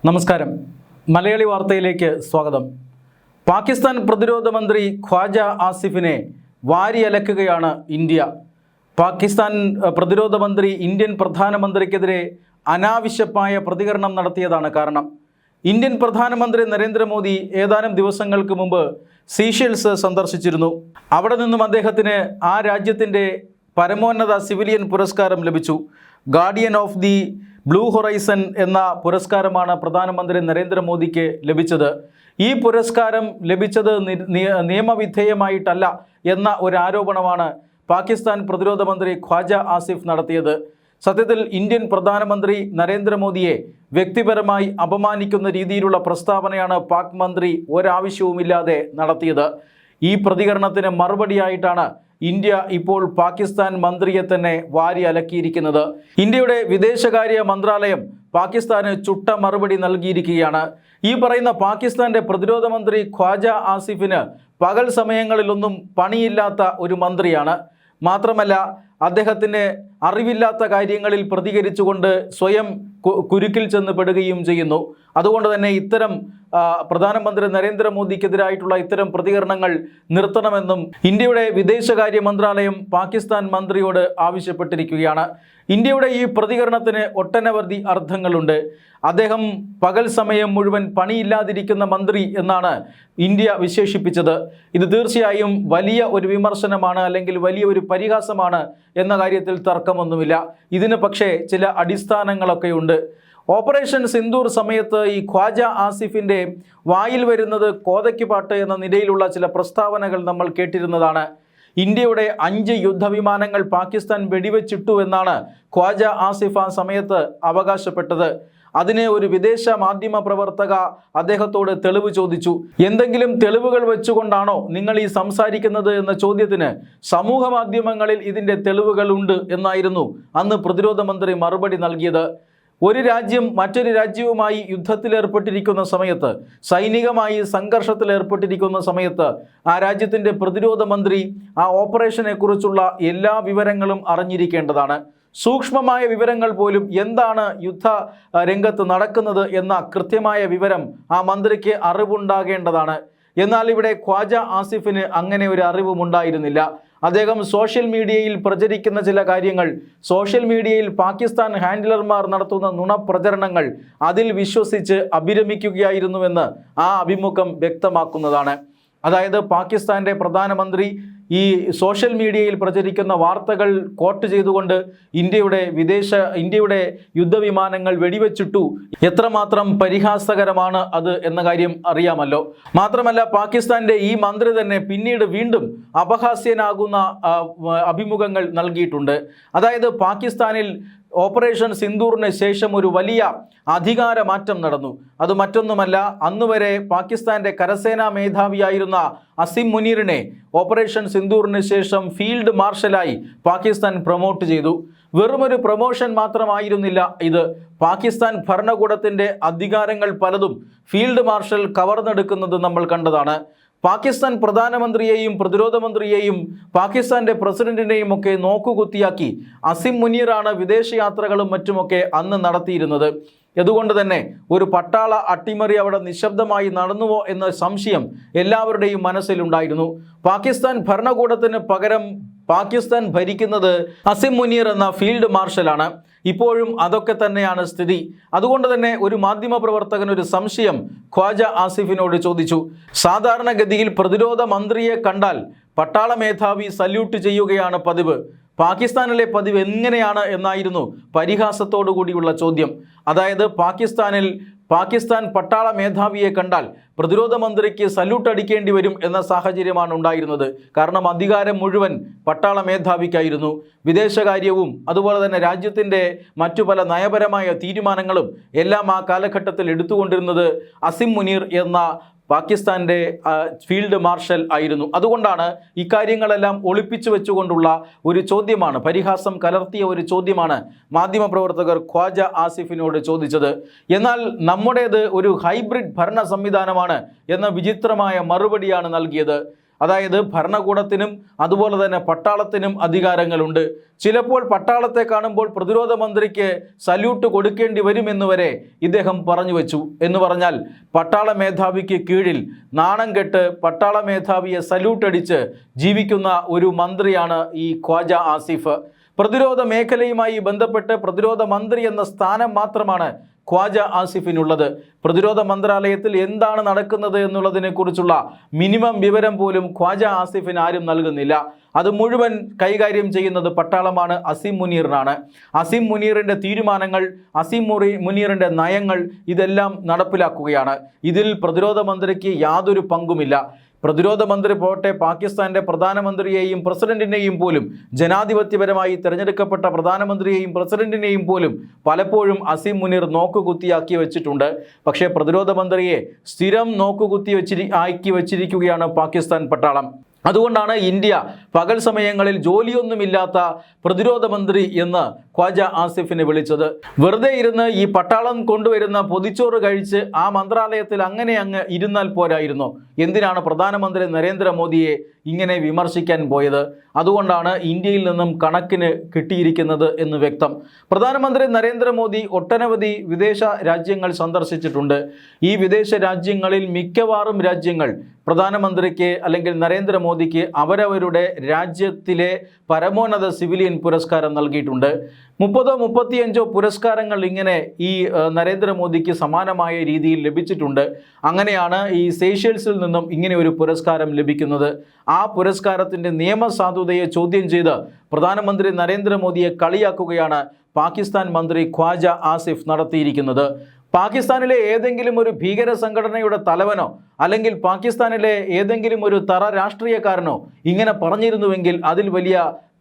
നമസ്കാരം. മലയാളി വാർത്തയിലേക്ക് സ്വാഗതം. പാകിസ്ഥാൻ പ്രതിരോധ മന്ത്രി ഖ്വാജ ആസിഫിനെ വാരിയലക്കുകയാണ് ഇന്ത്യ. പാകിസ്ഥാൻ പ്രതിരോധ മന്ത്രി ഇന്ത്യൻ പ്രധാനമന്ത്രിക്കെതിരെ അനാവശ്യമായ പ്രതികരണം നടത്തിയതാണ് കാരണം. ഇന്ത്യൻ പ്രധാനമന്ത്രി നരേന്ദ്രമോദി ഏതാനും ദിവസങ്ങൾക്ക് മുമ്പ് സീഷെൽസ് സന്ദർശിച്ചിരുന്നു. അവിടെ നിന്നും അദ്ദേഹത്തിന് ആ രാജ്യത്തിൻ്റെ പരമോന്നത സിവിലിയൻ പുരസ്കാരം ലഭിച്ചു. Guardian of the blue horizon എന്ന പുരസ്കാരമാണ് പ്രധാനമന്ത്രി നരേന്ദ്രമോദിക്ക് ലഭിച്ചത്. ഈ പുരസ്കാരം ലഭിച്ചത് നിയമവിധേയമായിട്ടല്ല എന്ന ഒരു ആരോപണമാണ് പാകിസ്ഥാൻ പ്രതിരോധ മന്ത്രി ഖ്വാജ ആസിഫ് നടത്തിയത്. സത്യത്തിൽ ഇന്ത്യൻ പ്രധാനമന്ത്രി നരേന്ദ്രമോദിയെ വ്യക്തിപരമായി അപമാനിക്കുന്ന രീതിയിലുള്ള പ്രസ്താവനയാണ് പാക് മന്ത്രി ഒരാവശ്യവുമില്ലാതെ നടത്തിയത്. ഈ പ്രതികരണത്തിന് മറുപടിയായിട്ടാണ് ഇന്ത്യ ഇപ്പോൾ പാകിസ്ഥാൻ മന്ത്രിയെ തന്നെ വാരി അലക്കിയിരിക്കുന്നത്. ഇന്ത്യയുടെ വിദേശകാര്യ മന്ത്രാലയം പാകിസ്ഥാന് ചുട്ട മറുപടി നൽകിയിരിക്കുകയാണ്. ഈ പറയുന്ന പാകിസ്ഥാന്റെ പ്രതിരോധ മന്ത്രി ഖ്വാജ ആസിഫിന് പകൽ സമയങ്ങളിലൊന്നും പണിയില്ലാത്ത ഒരു മന്ത്രിയാണ്. മാത്രമല്ല, അദ്ദേഹത്തിന് അറിവില്ലാത്ത കാര്യങ്ങളിൽ പ്രതികരിച്ചുകൊണ്ട് സ്വയം കുരുക്കിൽ ചെന്ന് പെടുകയും ചെയ്യുന്നു. അതുകൊണ്ട് തന്നെ ഇത്തരം പ്രധാനമന്ത്രി നരേന്ദ്രമോദിക്കെതിരായിട്ടുള്ള ഇത്തരം പ്രതികരണങ്ങൾ നിർത്തണമെന്നും ഇന്ത്യയുടെ വിദേശകാര്യ മന്ത്രാലയം പാകിസ്ഥാൻ മന്ത്രിയോട് ആവശ്യപ്പെട്ടിരിക്കുകയാണ്. ഇന്ത്യയുടെ ഈ പ്രതികരണത്തിന് ഒട്ടനവധി അർത്ഥങ്ങളുണ്ട്. അദ്ദേഹം പകൽ സമയം മുഴുവൻ പണിയില്ലാതിരിക്കുന്ന മന്ത്രി എന്നാണ് ഇന്ത്യ വിശേഷിപ്പിച്ചത്. ഇത് തീർച്ചയായും വലിയ ഒരു വിമർശനമാണ്, അല്ലെങ്കിൽ വലിയ ഒരു പരിഹാസമാണ് എന്ന കാര്യത്തിൽ തർക്കമൊന്നുമില്ല. ഇതിന് പക്ഷേ ചില അടിസ്ഥാനങ്ങളൊക്കെയുണ്ട്. ഓപ്പറേഷൻ സിന്ദൂർ സമയത്ത് ഈ ഖ്വാജ ആസിഫിൻ്റെ വായിൽ വരുന്നത് കോതയ്ക്ക് പാട്ട് എന്ന നിലയിലുള്ള ചില പ്രസ്താവനകൾ നമ്മൾ കേട്ടിരുന്നതാണ്. ഇന്ത്യയുടെ 5 യുദ്ധവിമാനങ്ങൾ പാകിസ്ഥാൻ വെടിവെച്ചിട്ടു എന്നാണ് ഖ്വാജ ആസിഫ് ആ സമയത്ത് അവകാശപ്പെട്ടത്. അതിന് ഒരു വിദേശ മാധ്യമ പ്രവർത്തക അദ്ദേഹത്തോട് തെളിവ് ചോദിച്ചു. എന്തെങ്കിലും തെളിവുകൾ വെച്ചുകൊണ്ടാണോ നിങ്ങൾ ഈ സംസാരിക്കുന്നത് എന്ന ചോദ്യത്തിന് സമൂഹ മാധ്യമങ്ങളിൽ ഇതിൻ്റെ തെളിവുകളുണ്ട് എന്നായിരുന്നു അന്ന് പ്രതിരോധ മന്ത്രി മറുപടി നൽകിയത്. ഒരു രാജ്യം മറ്റൊരു രാജ്യവുമായി യുദ്ധത്തിലേർപ്പെട്ടിരിക്കുന്ന സമയത്ത്, സൈനികമായി സംഘർഷത്തിലേർപ്പെട്ടിരിക്കുന്ന സമയത്ത് ആ രാജ്യത്തിൻ്റെ പ്രതിരോധ മന്ത്രി ആ ഓപ്പറേഷനെ കുറിച്ചുള്ള എല്ലാ വിവരങ്ങളും അറിഞ്ഞിരിക്കേണ്ടതാണ്. സൂക്ഷ്മമായ വിവരങ്ങൾ പോലും എന്താണ് യുദ്ധ രംഗത്ത് നടക്കുന്നത് എന്ന കൃത്യമായ വിവരം ആ മന്ത്രിക്ക് അറിവുണ്ടാകേണ്ടതാണ്. എന്നാൽ ഇവിടെ ഖ്വാജ ആസിഫിന് അങ്ങനെ ഒരു അറിവുമുണ്ടായിരുന്നില്ല. അദ്ദേഹം സോഷ്യൽ മീഡിയയിൽ പ്രചരിക്കുന്ന ചില കാര്യങ്ങൾ, സോഷ്യൽ മീഡിയയിൽ പാകിസ്ഥാൻ ഹാൻഡിലർമാർ നടത്തുന്ന നുണപ്രചരണങ്ങൾ, അതിൽ വിശ്വസിച്ച് അഭിരമിക്കുകയായിരുന്നുവെന്ന് ആ അഭിമുഖം വ്യക്തമാക്കുന്നതാണ്. അതായത് പാകിസ്ഥാൻ്റെ പ്രധാനമന്ത്രി ഈ സോഷ്യൽ മീഡിയയിൽ പ്രചരിക്കുന്ന വാർത്തകൾ കോട്ട് ചെയ്തുകൊണ്ട് ഇന്ത്യയുടെ യുദ്ധവിമാനങ്ങൾ വെടിവെച്ചിട്ടു, എത്രമാത്രം പരിഹാസകരമാണ് അത് എന്ന കാര്യം അറിയാമല്ലോ. മാത്രമല്ല, പാകിസ്ഥാൻ്റെ ഈ മന്ത്രി തന്നെ പിന്നീട് വീണ്ടും അപഹാസ്യനാകുന്ന അഭിമുഖങ്ങൾ നൽകിയിട്ടുണ്ട്. അതായത് പാകിസ്ഥാനിൽ ഓപ്പറേഷൻ സിന്ദൂറിന് ശേഷം ഒരു വലിയ അധികാര മാറ്റം നടന്നു. അത് മറ്റൊന്നുമല്ല, അന്നുവരെ പാകിസ്ഥാൻ്റെ കരസേനാ മേധാവിയായിരുന്ന അസിം മുനീറിനെ ഓപ്പറേഷൻ സിന്ദൂറിന് ശേഷം ഫീൽഡ് മാർഷലായി പാകിസ്ഥാൻ പ്രൊമോട്ട് ചെയ്തു. വെറുമൊരു പ്രൊമോഷൻ മാത്രമായിരുന്നില്ല ഇത്. പാകിസ്ഥാൻ ഭരണകൂടത്തിൻ്റെ അധികാരങ്ങൾ പലതും ഫീൽഡ് മാർഷൽ കവർന്നെടുക്കുന്നത് നമ്മൾ കണ്ടതാണ്. പാകിസ്ഥാൻ പ്രധാനമന്ത്രിയെയും പ്രതിരോധ മന്ത്രിയെയും പാകിസ്ഥാൻ്റെ പ്രസിഡന്റിനെയും ഒക്കെ നോക്കുകുത്തിയാക്കി അസിം മുനീറാണ് വിദേശയാത്രകളും മറ്റുമൊക്കെ അന്ന് നടത്തിയിരുന്നത്. അതുകൊണ്ട് തന്നെ ഒരു പട്ടാള അട്ടിമറി അവിടെ നിശബ്ദമായി നടന്നുവോ എന്ന സംശയം എല്ലാവരുടെയും മനസ്സിലുണ്ടായിരുന്നു. പാകിസ്ഥാൻ ഭരണകൂടത്തിന് പകരം പാകിസ്ഥാൻ ഭരിക്കുന്നത് അസിം മുനീർ എന്ന ഫീൽഡ് മാർഷലാണ്. ഇപ്പോഴും അതൊക്കെ തന്നെയാണ് സ്ഥിതി. അതുകൊണ്ട് തന്നെ ഒരു മാധ്യമപ്രവർത്തകൻ ഒരു സംശയം ഖ്വാജ ആസിഫിനോട് ചോദിച്ചു. സാധാരണഗതിയിൽ പ്രതിരോധ മന്ത്രിയെ കണ്ടാൽ പട്ടാള മേധാവി സല്യൂട്ട് ചെയ്യുകയാണ് പതിവ്. പാകിസ്ഥാനിലെ പതിവ് എങ്ങനെയാണ് എന്നായിരുന്നു പരിഹാസത്തോടു കൂടിയുള്ള ചോദ്യം. അതായത് പാകിസ്ഥാൻ പട്ടാള മേധാവിയെ കണ്ടാൽ പ്രതിരോധ മന്ത്രിക്ക് സല്യൂട്ട് അടിക്കേണ്ടി വരും എന്ന സാഹചര്യമാണ് ഉണ്ടായിരുന്നത്. കാരണം അധികാരം മുഴുവൻ പട്ടാള മേധാവിക്കായിരുന്നു. വിദേശകാര്യവും അതുപോലെ തന്നെ രാജ്യത്തിൻ്റെ മറ്റു പല നയപരമായ തീരുമാനങ്ങളും എല്ലാം ആ കാലഘട്ടത്തിൽ എടുത്തുകൊണ്ടിരുന്നത് അസിം മുനീർ എന്ന പാകിസ്ഥാൻ്റെ ഫീൽഡ് മാർഷൽ ആയിരുന്നു. അതുകൊണ്ടാണ് ഇക്കാര്യങ്ങളെല്ലാം ഒളിപ്പിച്ചു വെച്ചുകൊണ്ടുള്ള ഒരു ചോദ്യമാണ്, പരിഹാസം കലർത്തിയ ഒരു ചോദ്യമാണ് മാധ്യമപ്രവർത്തകർ ഖ്വാജ ആസിഫിനോട് ചോദിച്ചത്. എന്നാൽ നമ്മുടേത് ഒരു ഹൈബ്രിഡ് ഭരണ സംവിധാനമാണ് എന്ന വിചിത്രമായ മറുപടിയാണ് നൽകിയത്. അതായത് ഭരണകൂടത്തിനും അതുപോലെ തന്നെ പട്ടാളത്തിനും അധികാരങ്ങളുണ്ട്. ചിലപ്പോൾ പട്ടാളത്തെ കാണുമ്പോൾ പ്രതിരോധ മന്ത്രിക്ക് സല്യൂട്ട് കൊടുക്കേണ്ടി വരുമെന്ന് വരെ ഇദ്ദേഹം പറഞ്ഞു വെച്ചു. എന്ന് പറഞ്ഞാൽ പട്ടാള മേധാവിക്ക് കീഴിൽ നാണം കെട്ട് പട്ടാള മേധാവിയെ സല്യൂട്ട് അടിച്ച് ജീവിക്കുന്ന ഒരു മന്ത്രിയാണ് ഈ ഖ്വാജ ആസിഫ്. പ്രതിരോധ മേഖലയുമായി ബന്ധപ്പെട്ട് പ്രതിരോധ മന്ത്രി എന്ന സ്ഥാനം മാത്രമാണ് ഖ്വാജ ആസിഫിനുള്ളത്. പ്രതിരോധ മന്ത്രാലയത്തിൽ എന്താണ് നടക്കുന്നത് എന്നുള്ളതിനെക്കുറിച്ചുള്ള മിനിമം വിവരം പോലും ഖ്വാജ ആസിഫിന് ആരും നൽകുന്നില്ല. അത് മുഴുവൻ കൈകാര്യം ചെയ്യുന്നത് പട്ടാളമാണ്, അസീം മുനീറിനാണ്. അസീം മുനീറിൻ്റെ തീരുമാനങ്ങൾ, അസീം മുനീറിൻ്റെ നയങ്ങൾ ഇതെല്ലാം നടപ്പിലാക്കുകയാണ്. ഇതിൽ പ്രതിരോധ മന്ത്രിക്ക് യാതൊരു പങ്കുമില്ല. പ്രതിരോധ മന്ത്രി പോട്ടെ, പാകിസ്ഥാൻ്റെ പ്രധാനമന്ത്രിയെയും പ്രസിഡന്റിനെയും പോലും, ജനാധിപത്യപരമായി തിരഞ്ഞെടുക്കപ്പെട്ട പ്രധാനമന്ത്രിയെയും പ്രസിഡന്റിനെയും പോലും പലപ്പോഴും അസീം മുനീർ നോക്കുകുത്തിയാക്കി വെച്ചിട്ടുണ്ട്. പക്ഷേ പ്രതിരോധ മന്ത്രിയെ സ്ഥിരം നോക്കുകുത്തി ആക്കി വെച്ചിരിക്കുകയാണ് പാകിസ്ഥാൻ പട്ടാളം. അതുകൊണ്ടാണ് ഇന്ത്യ പകൽ സമയങ്ങളിൽ ജോലിയൊന്നുമില്ലാത്ത പ്രതിരോധ മന്ത്രി എന്ന് ഖ്വാജ ആസിഫിനെ വിളിച്ചത്. വെറുതെ ഇരുന്ന് ഈ പട്ടാളം കൊണ്ടുവരുന്ന പൊതിച്ചോറ് കഴിച്ച് ആ മന്ത്രാലയത്തിൽ അങ്ങ് ഇരുന്നാൽ പോരായിരുന്നു. എന്തിനാണ് പ്രധാനമന്ത്രി നരേന്ദ്രമോദിയെ ഇങ്ങനെ വിമർശിക്കാൻ പോയത്? അതുകൊണ്ടാണ് ഇന്ത്യയിൽ നിന്നും കണക്കിന് കിട്ടിയിരിക്കുന്നത് എന്ന് വ്യക്തം. പ്രധാനമന്ത്രി നരേന്ദ്രമോദി ഒട്ടനവധി വിദേശ രാജ്യങ്ങൾ സന്ദർശിച്ചിട്ടുണ്ട്. ഈ വിദേശ രാജ്യങ്ങളിൽ മിക്കവാറും രാജ്യങ്ങൾ പ്രധാനമന്ത്രിക്ക് അല്ലെങ്കിൽ നരേന്ദ്രമോദിക്ക് അവരവരുടെ രാജ്യത്തിലെ പരമോന്നത സിവിലിയൻ പുരസ്കാരം നൽകിയിട്ടുണ്ട്. 30-35 പുരസ്കാരങ്ങൾ ഇങ്ങനെ ഈ നരേന്ദ്രമോദിക്ക് സമാനമായ രീതിയിൽ ലഭിച്ചിട്ടുണ്ട്. അങ്ങനെയാണ് ഈ സേഷ്യൽസിൽ നിന്നും ഇങ്ങനെ ഒരു പുരസ്കാരം ലഭിക്കുന്നത്. ആ പുരസ്കാരത്തിൻ്റെ നിയമസാധുതയെ ചോദ്യം ചെയ്ത് പ്രധാനമന്ത്രി നരേന്ദ്രമോദിയെ കളിയാക്കുകയാണ് പാകിസ്ഥാൻ മന്ത്രി ഖ്വാജ ആസിഫ് നടത്തിയിരിക്കുന്നത്. പാകിസ്ഥാനിലെ ഏതെങ്കിലും ഒരു ഭീകര സംഘടനയുടെ തലവനോ അല്ലെങ്കിൽ പാകിസ്ഥാനിലെ ഏതെങ്കിലും ഒരു തറ രാഷ്ട്രീയക്കാരനോ ഇങ്ങനെ പറഞ്ഞിരുന്നുവെങ്കിൽ അതിൽ വലിയ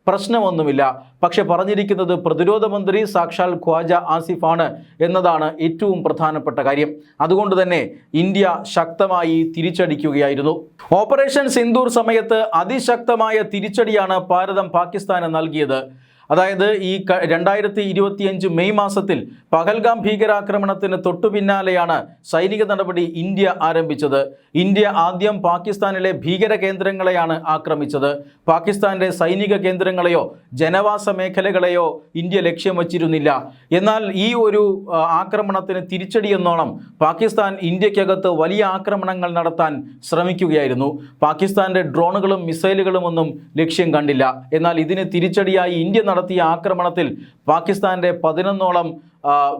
പ്രശ്നമൊന്നുമില്ല. പക്ഷെ പറഞ്ഞിരിക്കുന്നത് പ്രതിരോധ മന്ത്രി സാക്ഷാൽ ഖ്വാജ ആസിഫാണ് എന്നതാണ് ഏറ്റവും പ്രധാനപ്പെട്ട കാര്യം. അതുകൊണ്ട് തന്നെ ഇന്ത്യ ശക്തമായി തിരിച്ചടിക്കുകയായിരുന്നു. ഓപ്പറേഷൻ സിന്ദൂർ സമയത്ത് അതിശക്തമായ തിരിച്ചടിയാണ് ഭാരതം പാകിസ്ഥാന് നൽകിയത്. അതായത് ഈ 2025 മെയ് മാസത്തിൽ പഹൽഗാം ഭീകരാക്രമണത്തിന് തൊട്ടു പിന്നാലെയാണ് സൈനിക നടപടി ഇന്ത്യ ആരംഭിച്ചത്. ഇന്ത്യ ആദ്യം പാകിസ്ഥാനിലെ ഭീകര കേന്ദ്രങ്ങളെയാണ് ആക്രമിച്ചത്. പാകിസ്ഥാൻ്റെ സൈനിക കേന്ദ്രങ്ങളെയോ ജനവാസ മേഖലകളെയോ ഇന്ത്യ ലക്ഷ്യം വച്ചിരുന്നില്ല. എന്നാൽ ഈ ഒരു ആക്രമണത്തിന് തിരിച്ചടിയെന്നോണം പാകിസ്ഥാൻ ഇന്ത്യക്കകത്ത് വലിയ ആക്രമണങ്ങൾ നടത്താൻ ശ്രമിക്കുകയായിരുന്നു. പാകിസ്ഥാൻ്റെ ഡ്രോണുകളും മിസൈലുകളും ഒന്നും ലക്ഷ്യം കണ്ടില്ല. എന്നാൽ ഇതിന് തിരിച്ചടിയായി ഇന്ത്യ നടത്തിയ ആക്രമണത്തിൽ പാകിസ്ഥാൻ്റെ 11ഓളം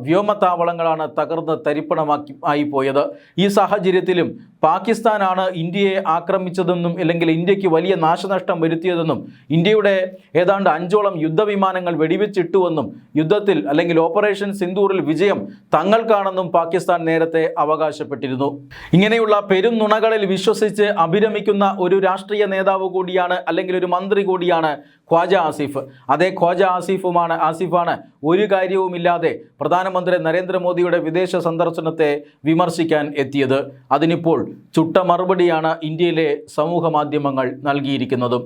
വ്യോമത്താവളങ്ങളാണ് തകർന്ന് തരിപ്പണമായി പോയത്. ഈ സാഹചര്യത്തിലും പാകിസ്ഥാനാണ് ഇന്ത്യയെ ആക്രമിച്ചതെന്നും അല്ലെങ്കിൽ ഇന്ത്യക്ക് വലിയ നാശനഷ്ടം വരുത്തിയതെന്നും ഇന്ത്യയുടെ ഏതാണ്ട് 5ഓളം യുദ്ധവിമാനങ്ങൾ വെടിവെച്ചിട്ടുവെന്നും യുദ്ധത്തിൽ അല്ലെങ്കിൽ ഓപ്പറേഷൻ സിന്ദൂറിൽ വിജയം തങ്ങൾക്കാണെന്നും പാകിസ്ഥാൻ നേരത്തെ അവകാശപ്പെട്ടിരുന്നു. ഇങ്ങനെയുള്ള പെരും നുണകളിൽ വിശ്വസിച്ച് അഭിരമിക്കുന്ന ഒരു രാഷ്ട്രീയ നേതാവ് കൂടിയാണ് അല്ലെങ്കിൽ ഒരു മന്ത്രി കൂടിയാണ് ഖ്വാജ ആസിഫ്. അതേ ഖ്വാജ ആസിഫാണ് ഒരു കാര്യവുമില്ലാതെ പ്രധാനമന്ത്രി നരേന്ദ്രമോദിയുടെ വിദേശ സന്ദർശനത്തെ വിമർശിക്കാൻ എത്തിയത്. അതിനിപ്പോൾ ചുട്ട മറുപടിയാണ് ഇന്ത്യയിലെ സമൂഹ മാധ്യമങ്ങൾ നൽകിയിരിക്കുന്നതും.